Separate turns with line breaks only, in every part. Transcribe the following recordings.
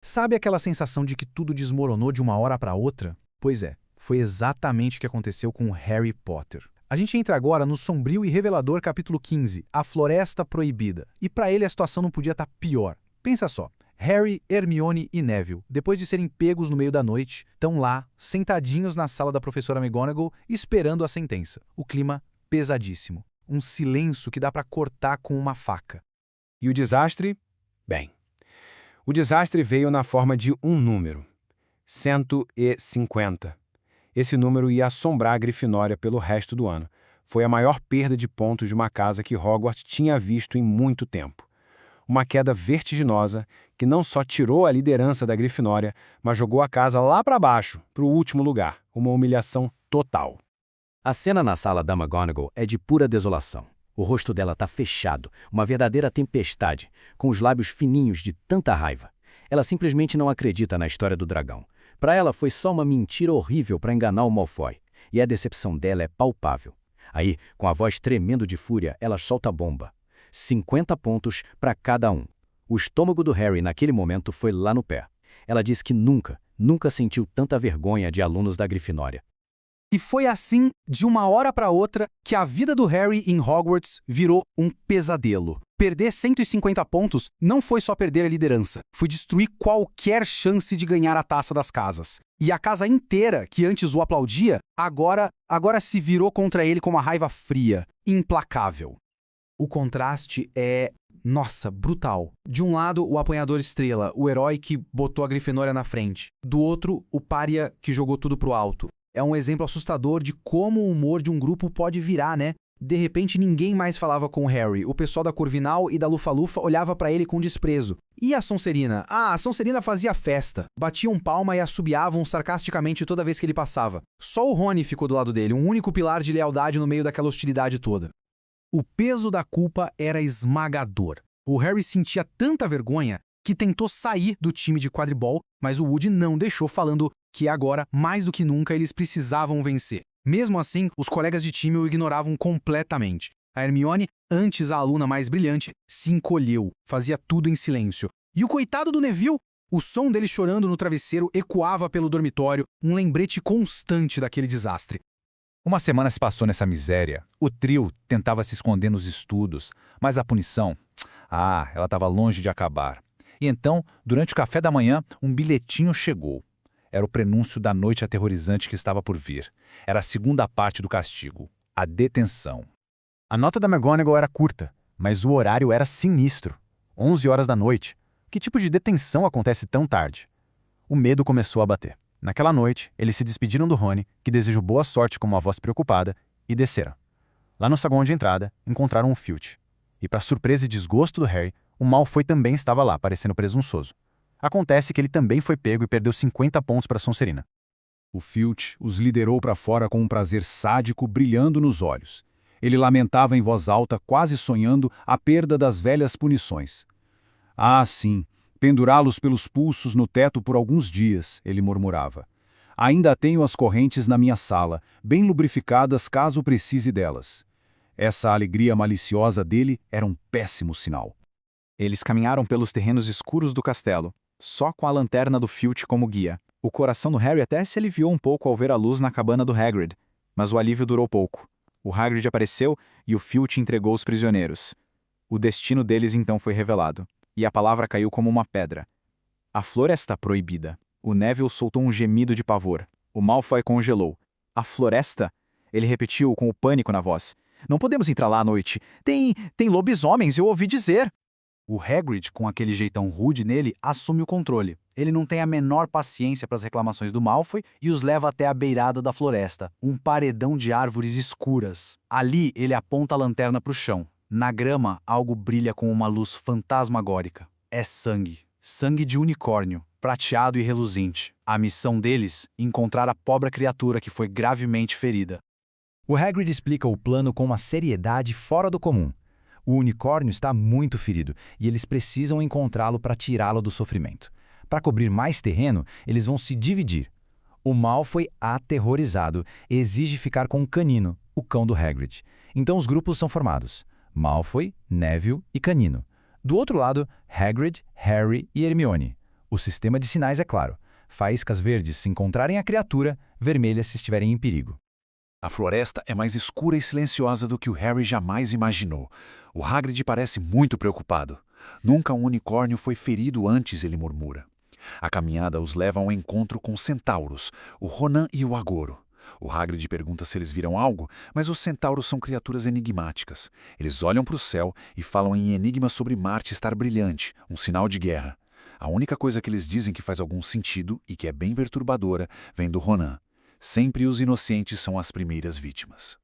Sabe aquela sensação de que tudo desmoronou de uma hora para outra? Pois é, foi exatamente o que aconteceu com Harry Potter. A gente entra agora no sombrio e revelador capítulo 15, A Floresta Proibida. E para ele a situação não podia estar pior. Pensa só, Harry, Hermione e Neville, depois de serem pegos no meio da noite, estão lá, sentadinhos na sala da professora McGonagall, esperando a sentença. O clima pesadíssimo. Um silêncio que dá para cortar com uma faca.
E o desastre? Bem, o desastre veio na forma de um número. 150. Esse número ia assombrar a Grifinória pelo resto do ano. Foi a maior perda de pontos de uma casa que Hogwarts tinha visto em muito tempo. Uma queda vertiginosa que não só tirou a liderança da Grifinória, mas jogou a casa lá para baixo, para o último lugar. Uma humilhação total.
A cena na sala da McGonagall é de pura desolação. O rosto dela está fechado, uma verdadeira tempestade, com os lábios fininhos de tanta raiva. Ela simplesmente não acredita na história do dragão. Para ela foi só uma mentira horrível para enganar o Malfoy. E a decepção dela é palpável. Aí, com a voz tremendo de fúria, ela solta a bomba. 50 pontos para cada um. O estômago do Harry naquele momento foi lá no pé. Ela diz que nunca sentiu tanta vergonha de alunos da Grifinória.
E foi assim, de uma hora para outra, que a vida do Harry em Hogwarts virou um pesadelo. Perder 150 pontos não foi só perder a liderança, foi destruir qualquer chance de ganhar a Taça das Casas. E a casa inteira, que antes o aplaudia, agora se virou contra ele com uma raiva fria, implacável. O contraste é, nossa, brutal. De um lado, o apanhador estrela, o herói que botou a Grifinória na frente. Do outro, o pária que jogou tudo pro alto. É um exemplo assustador de como o humor de um grupo pode virar, né? De repente, ninguém mais falava com o Harry. O pessoal da Corvinal e da Lufa-Lufa olhava pra ele com desprezo. E a Sonserina? Ah, a Sonserina fazia festa. Batiam palma e assobiavam sarcasticamente toda vez que ele passava. Só o Rony ficou do lado dele, um único pilar de lealdade no meio daquela hostilidade toda. O peso da culpa era esmagador. O Harry sentia tanta vergonha que tentou sair do time de quadribol, mas o Woody não deixou, falando que agora, mais do que nunca, eles precisavam vencer. Mesmo assim, os colegas de time o ignoravam completamente. A Hermione, antes a aluna mais brilhante, se encolheu, fazia tudo em silêncio. E o coitado do Neville? O som dele chorando no travesseiro ecoava pelo dormitório, um lembrete constante daquele desastre.
Uma semana se passou nessa miséria. O trio tentava se esconder nos estudos, mas a punição, ela estava longe de acabar. E então, durante o café da manhã, um bilhetinho chegou. Era o prenúncio da noite aterrorizante que estava por vir. Era a segunda parte do castigo, a detenção.
A nota da McGonagall era curta, mas o horário era sinistro. 11 horas da noite. Que tipo de detenção acontece tão tarde? O medo começou a bater. Naquela noite, eles se despediram do Rony, que desejou boa sorte com uma voz preocupada, e desceram. Lá no saguão de entrada, encontraram o Filch. E, para surpresa e desgosto do Harry, o Malfoy também estava lá, parecendo presunçoso. Acontece que ele também foi pego e perdeu 50 pontos para Sonserina.
O Filch os liderou para fora com um prazer sádico brilhando nos olhos. Ele lamentava em voz alta, quase sonhando, a perda das velhas punições. Ah, sim, pendurá-los pelos pulsos no teto por alguns dias, ele murmurava. Ainda tenho as correntes na minha sala, bem lubrificadas caso precise delas. Essa alegria maliciosa dele era um péssimo sinal.
Eles caminharam pelos terrenos escuros do castelo, só com a lanterna do Filch como guia. O coração do Harry até se aliviou um pouco ao ver a luz na cabana do Hagrid, mas o alívio durou pouco. O Hagrid apareceu e o Filch entregou os prisioneiros. O destino deles então foi revelado, e a palavra caiu como uma pedra. A floresta proibida. O Neville soltou um gemido de pavor. O Malfoy congelou. A floresta? Ele repetiu com o pânico na voz. Não podemos entrar lá à noite. Tem lobisomens, eu ouvi dizer.
O Hagrid, com aquele jeitão rude nele, assume o controle. Ele não tem a menor paciência para as reclamações do Malfoy e os leva até a beirada da floresta, um paredão de árvores escuras. Ali, ele aponta a lanterna para o chão. Na grama, algo brilha com uma luz fantasmagórica. É sangue. Sangue de unicórnio, prateado e reluzente. A missão deles, encontrar a pobre criatura que foi gravemente ferida.
O Hagrid explica o plano com uma seriedade fora do comum. O unicórnio está muito ferido e eles precisam encontrá-lo para tirá-lo do sofrimento. Para cobrir mais terreno, eles vão se dividir. O Malfoy, aterrorizado, exige ficar com o Canino, o cão do Hagrid. Então os grupos são formados: Malfoy, Neville e Canino. Do outro lado, Hagrid, Harry e Hermione.
O sistema de sinais é claro. Faíscas verdes se encontrarem a criatura, vermelhas se estiverem em perigo.
A floresta é mais escura e silenciosa do que o Harry jamais imaginou. O Hagrid parece muito preocupado. Nunca um unicórnio foi ferido antes, ele murmura. A caminhada os leva a um encontro com centauros, o Ronan e o Agouro. O Hagrid pergunta se eles viram algo, mas os centauros são criaturas enigmáticas. Eles olham para o céu e falam em enigmas sobre Marte estar brilhante, um sinal de guerra. A única coisa que eles dizem que faz algum sentido e que é bem perturbadora vem do Ronan. Sempre os inocentes são as primeiras vítimas.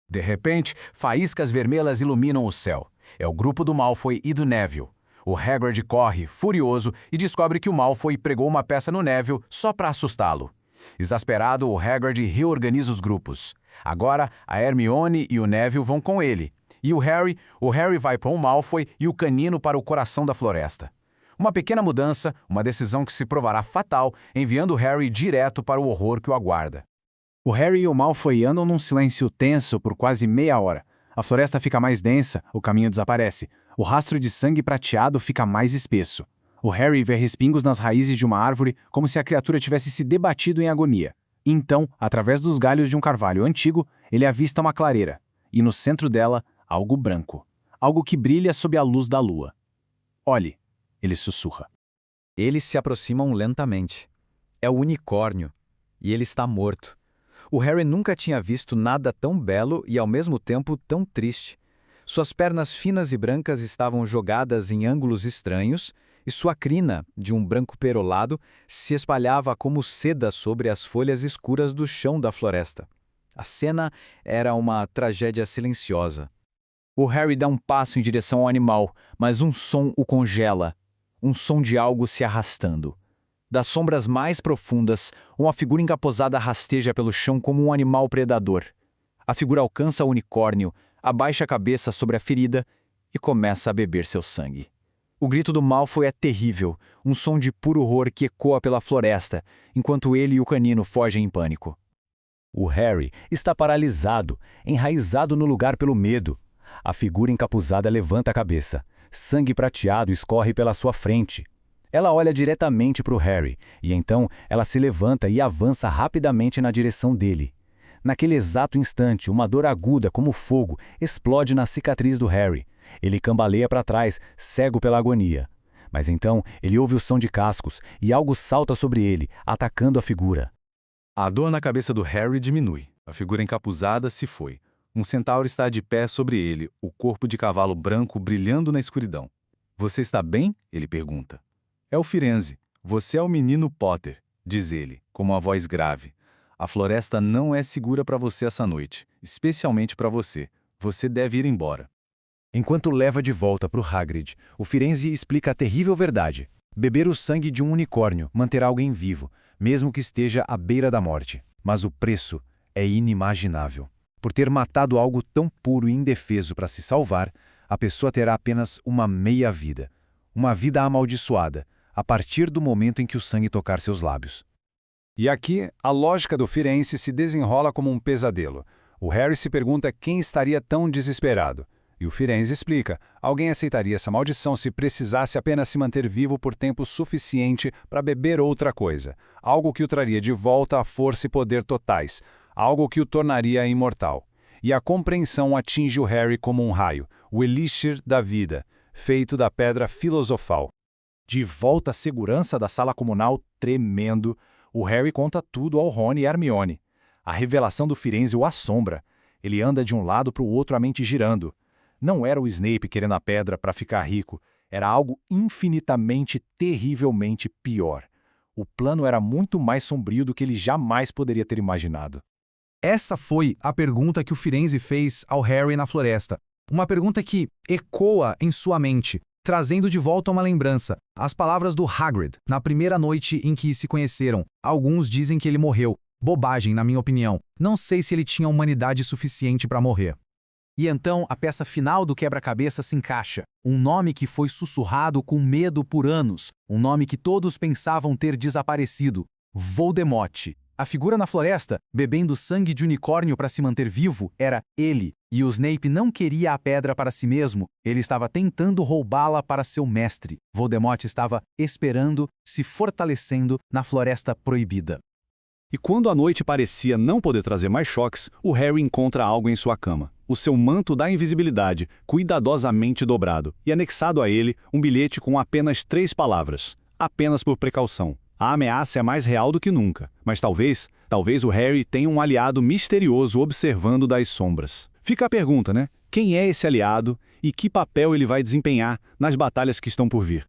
De repente, faíscas vermelhas iluminam o céu. É o grupo do Malfoy e do Neville. O Hagrid corre, furioso, e descobre que o Malfoy pregou uma peça no Neville só para assustá-lo. Exasperado, o Hagrid reorganiza os grupos. Agora, a Hermione e o Neville vão com ele. E o Harry vai para o Malfoy e o Canino para o coração da floresta. Uma pequena mudança, uma decisão que se provará fatal, enviando o Harry direto para o horror que o aguarda.
O Harry e o Malfoy andam num silêncio tenso por quase meia hora. A floresta fica mais densa, o caminho desaparece. O rastro de sangue prateado fica mais espesso. O Harry vê respingos nas raízes de uma árvore, como se a criatura tivesse se debatido em agonia. Então, através dos galhos de um carvalho antigo, ele avista uma clareira. E no centro dela, algo branco. Algo que brilha sob a luz da lua. Olhe, ele sussurra.
Eles se aproximam lentamente. É o unicórnio. E ele está morto. O Harry nunca tinha visto nada tão belo e, ao mesmo tempo, tão triste. Suas pernas finas e brancas estavam jogadas em ângulos estranhos, e sua crina, de um branco perolado, se espalhava como seda sobre as folhas escuras do chão da floresta. A cena era uma tragédia silenciosa. O Harry dá um passo em direção ao animal, mas um som o congela. Um som de algo se arrastando. Das sombras mais profundas, uma figura encapuzada rasteja pelo chão como um animal predador. A figura alcança o unicórnio, abaixa a cabeça sobre a ferida e começa a beber seu sangue. O grito do Malfoy é terrível, um som de puro horror que ecoa pela floresta, enquanto ele e o Canino fogem em pânico.
O Harry está paralisado, enraizado no lugar pelo medo. A figura encapuzada levanta a cabeça. Sangue prateado escorre pela sua frente. Ela olha diretamente para o Harry, e então ela se levanta e avança rapidamente na direção dele. Naquele exato instante, uma dor aguda como fogo explode na cicatriz do Harry. Ele cambaleia para trás, cego pela agonia. Mas então ele ouve o som de cascos e algo salta sobre ele, atacando a figura.
A dor na cabeça do Harry diminui. A figura encapuzada se foi. Um centauro está de pé sobre ele, o corpo de cavalo branco brilhando na escuridão. Você está bem? Ele pergunta. É o Firenze. Você é o menino Potter, diz ele, com uma voz grave. A floresta não é segura para você essa noite, especialmente para você. Você deve ir embora.
Enquanto leva de volta para o Hagrid, o Firenze explica a terrível verdade. Beber o sangue de um unicórnio manterá alguém vivo, mesmo que esteja à beira da morte. Mas o preço é inimaginável. Por ter matado algo tão puro e indefeso para se salvar, a pessoa terá apenas uma meia vida. Uma vida amaldiçoada, a partir do momento em que o sangue tocar seus lábios.
E aqui, a lógica do Firenze se desenrola como um pesadelo. O Harry se pergunta quem estaria tão desesperado. E o Firenze explica, alguém aceitaria essa maldição se precisasse apenas se manter vivo por tempo suficiente para beber outra coisa, algo que o traria de volta à força e poder totais, algo que o tornaria imortal. E a compreensão atinge o Harry como um raio, o elixir da vida, feito da pedra filosofal. De volta à segurança da sala comunal, tremendo, o Harry conta tudo ao Rony e Hermione. A revelação do Firenze o assombra. Ele anda de um lado para o outro, a mente girando. Não era o Snape querendo a pedra para ficar rico, era algo infinitamente, terrivelmente pior. O plano era muito mais sombrio do que ele jamais poderia ter imaginado.
Essa foi a pergunta que o Firenze fez ao Harry na floresta. Uma pergunta que ecoa em sua mente, trazendo de volta uma lembrança. As palavras do Hagrid, na primeira noite em que se conheceram. Alguns dizem que ele morreu. Bobagem, na minha opinião. Não sei se ele tinha humanidade suficiente para morrer. E então a peça final do quebra-cabeça se encaixa. Um nome que foi sussurrado com medo por anos. Um nome que todos pensavam ter desaparecido. Voldemort. A figura na floresta, bebendo sangue de unicórnio para se manter vivo, era ele. E o Snape não queria a pedra para si mesmo, ele estava tentando roubá-la para seu mestre. Voldemort estava esperando, se fortalecendo na Floresta Proibida.
E quando a noite parecia não poder trazer mais choques, o Harry encontra algo em sua cama. O seu manto da invisibilidade, cuidadosamente dobrado, e anexado a ele um bilhete com apenas 3 palavras. Apenas por precaução. A ameaça é mais real do que nunca, mas talvez o Harry tenha um aliado misterioso observando das sombras. Fica a pergunta, né? Quem é esse aliado e que papel ele vai desempenhar nas batalhas que estão por vir?